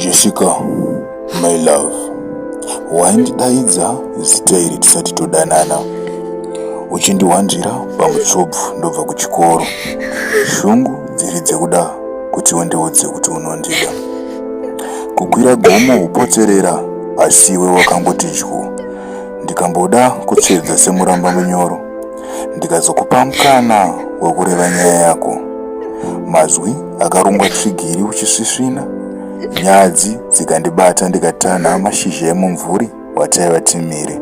Jessica, my love, waindidaidza zita iri tisati todanana, uchindiwandira pamutsvobvu ndobva kuchikoro, shungu dziri dzekuda kuti undiudze kuti unondida. Kukwira gomo upoterera, asi iwe wakangoti dyu. Ndikamboda kutsvedza semuramba munyoro, ndikazokupa mukana wekureva nyaya yako. Mazwi akarungwa tsvigiri uchisvisvina, nyadzi dzikandibata ndikatanha mashizha emumvuri wataiva timire.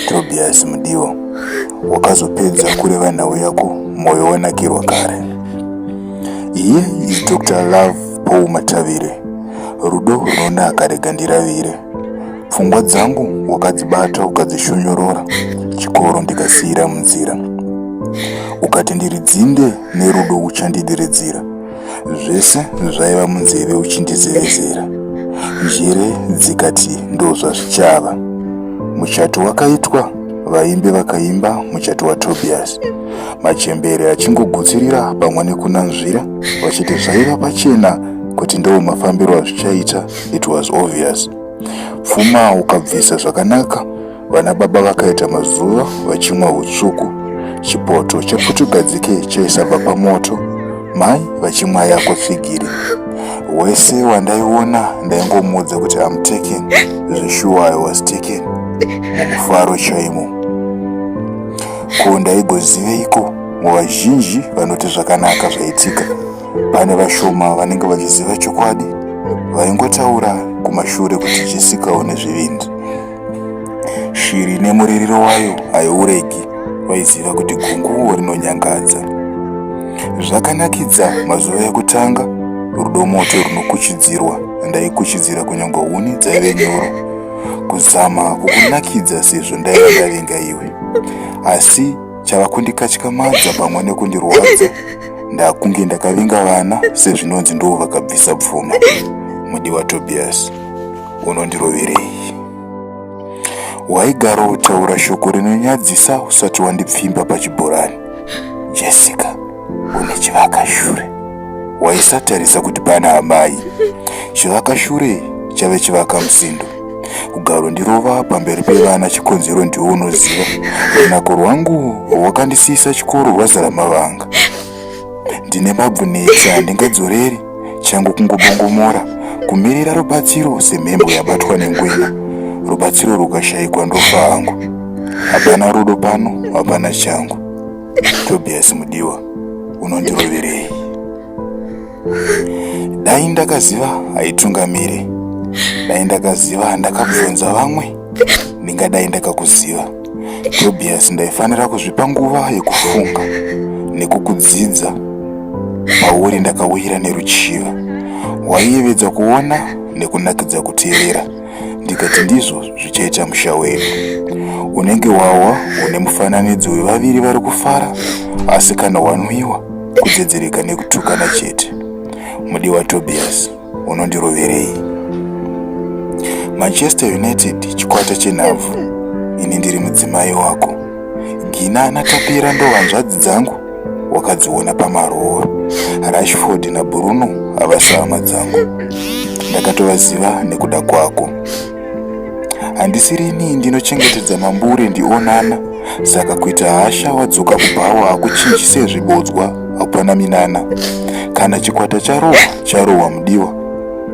Tobias mudiwa, wakazopedza kureva nhau yako, mwoyo wanakirwa kare. Iye is Dr. Love Paul Matavire, rudo runonaka rega ndiravire. Pfungwa dzangu wakadzibata ukadzishonyorora, chikoro ndikasiyira munzira. Ukati ndiri dzinde nerudo uchandidiridzira, zvese zvaiva munzeve uchindizevezera. Njere dzikati ndozvazvichava. Muchato wakaitwa, vaimbi vakaimba muchato waTobias. Machembere achingogutsirira pamwe nekunanzvira, vachiti zvaiva pachena kuti ndo mafambiro azvichaita. It was obvious. Pfuma ukabvisa zvakanaka, vana baba vakaita mazuva vachimwa utsvuku. Chipoto cheputugadzike chaisabva pamoto, mai vachimwa yako tsvigiri. Wese wandaiona ndaingomudza kuti I'm taken, sure I was taken, mukufaro chaimo. Ko ndaigoziveiko muvazhinji vanoti zvakanaka zvaitika? Pane vashoma vanenge vachiziva chokwadi, vaingotaura kumashure kuti Jessica une zvivindi. Shiri nemuririro wayo haiuregi, vaiziva kuti gunguo rinonyangadza. Zvakanakidza mazuva ekutanga, rudo moto runokuchidzirwa, ndaikuchidzira kunyangwa huni dzaive nyoro. Kuzama kukunakidza sezvo ndaiva ndavenga iwe. Asi chava kundikatyamadza pamwe nekundirwadza, ndakunge ndakavenga vana sezvinonzi ndo vakabvisa pfuma. Mudiwa Tobias, unondiroverei. Waigara utaura shoko rinonyadzisa usati wandipfimba pachibhorani. Jessica, une chivakashure. Waisatarisa kuti pana amai. Chivakashure chave chivakamusindo. Kugaro ndirova pamberi pevana chikonzero ndiwo unoziva. Runako rwangu rwakandisiisa chikoro rwazara mavanga. Ndine mabvunetsa handingadzoreri, changu kungobongomora, kumirira rubatsiro semhembo yabatwa nengwena. Rubatsiro rukashayikwa ndofa hangu. Hapana rudo pano, hapana changu. Tobias mudiwa, unondiroverei. Dai ndakaziva haitungamire. Dai ndakaziva ndakabvunza vamwe, ndingadai ndakakuziva. Tobias, ndaifanira kuzvipa nguva yekufunga nekukudzidza. Pauri ndakawira neruchiva. Waiyevedza kuona nekunakidza kuteerera. Ndikati ndizvo zvichaita musha wedu. Unenge wawa une mufananidzo wevaviri vari kufara, asi kana wanwiwa kudzedzereka nekutukana chete. Mudiwa Tobias, unondiroverei. Manchester United chikwata chenhabvu, ini ndiri mudzimai wako. Gina natapira ndo hanzvadzi dzangu, wakadziona pamaroo. Rashford naBruno havasi hama dzangu, ndakatovaziva nekuda kwako. Handisirini ndinochengetedza mambure ndionana, saka kuita hasha wadzoka kubhawa hakuchinjise zvibodzwa, hapana minana. Kana chikwata charohwa mudiwa,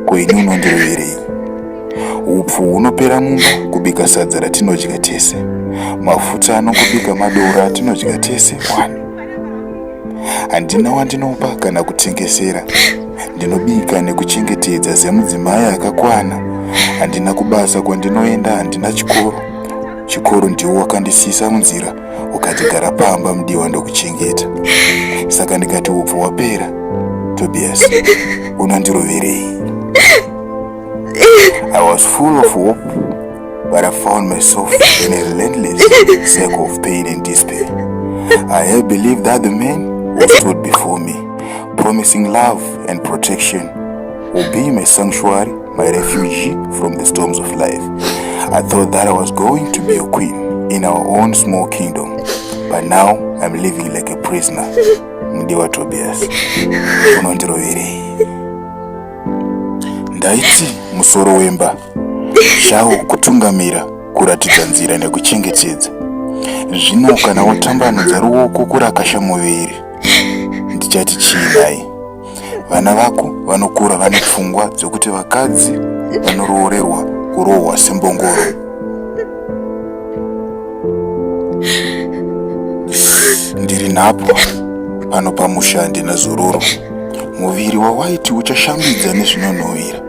koini unondiroverei. Upfu hunopera mumba, kubika sadza ratinodya tese. Mafuta anokubika madora atinodya tese. Handina wandinopa kana kutengesera. Ndinobika nekuchengetedza semudzimai akakwana. Handina kubasa kwandinoenda, handina chikoro. Chikoro ndiwo wakandisiisa munzira, ukatigara pamba mudiwa ndokuchengeta. Saka ndikati upfu wapera. Tobias, unondiroverei. I was full of hope, but I found myself in a relentless circle of pain and despair. I had believed that the man who stood before me, promising love and protection, would be my sanctuary, my refuge from the storms of life. I thought that I was going to be a queen in our own small kingdom, but now I'm living like a prisoner. Mudiwa Tobias, unondiroverei. Ndaiti musoro wemba, shawo kutungamira, kuratidza nzira nekuchengetedza. Zvino kana watambanudza ruoko kurakasha muviri, ndichati chiinai? Vana vako vanokura vane pfungwa dzokuti vakadzi vanoroorerwa kurohwa sembongoro. Ndiri napo pano pamusha ndina zororo. Muviri wawaiti uchashambidza nezvinonhuhwira.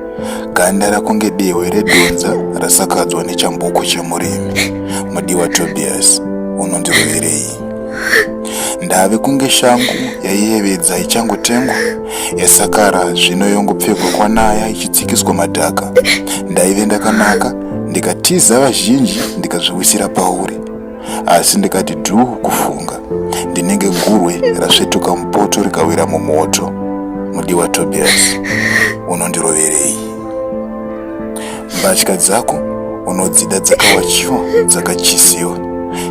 Ganda rako ngedehwe redhonza rasakadzwa nechambuko chemurimi. Mudiwa Tobias, unondiroverei. Ndave kunge shangu yaiyevedza ichangotengwa, yasakara zvino yongopfekwa kwanaya ichitsikiswa madhaka. Ndaive ndakanaka ndikatiza vazhinji ndikazviwisira pauri, asi ndikati dhuu kufunga ndinenge gurwe rasvetuka mupoto rikawira mumoto. Mudiwa Tobias, unondiroverei. Mbatya dzako unodzida dzakawachiwa dzakachisiwa.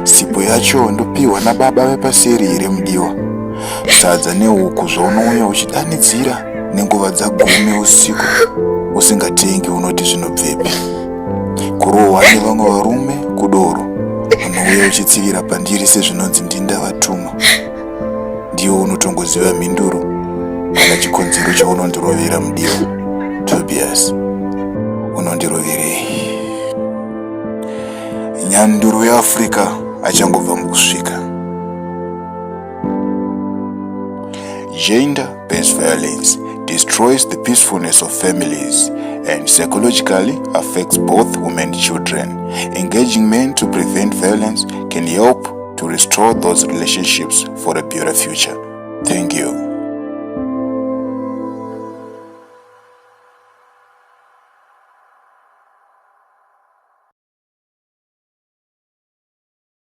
Sipo yacho ndopiwa nababa vepaseri here mudiwa. Sadza nehuku zvaunouya uchidanidzira nenguva dzagumi usiku usingatengi unoti zvinobvepi. Kurohwa nevamwe varume kudoro unouya uchitsivira pandiri sezvinonzi ndindavatuma. Ndiwo unotongoziva mhinduro kana chikonzero chaunondirovera mudiwa Tobias, unondiroverei. Nyanduri WeAfrica achangobva mukusvika. Gender-based violence destroys the peacefulness of families and psychologically affects both women and children. Engaging men to prevent violence can help to restore those relationships for a better future. Thank you.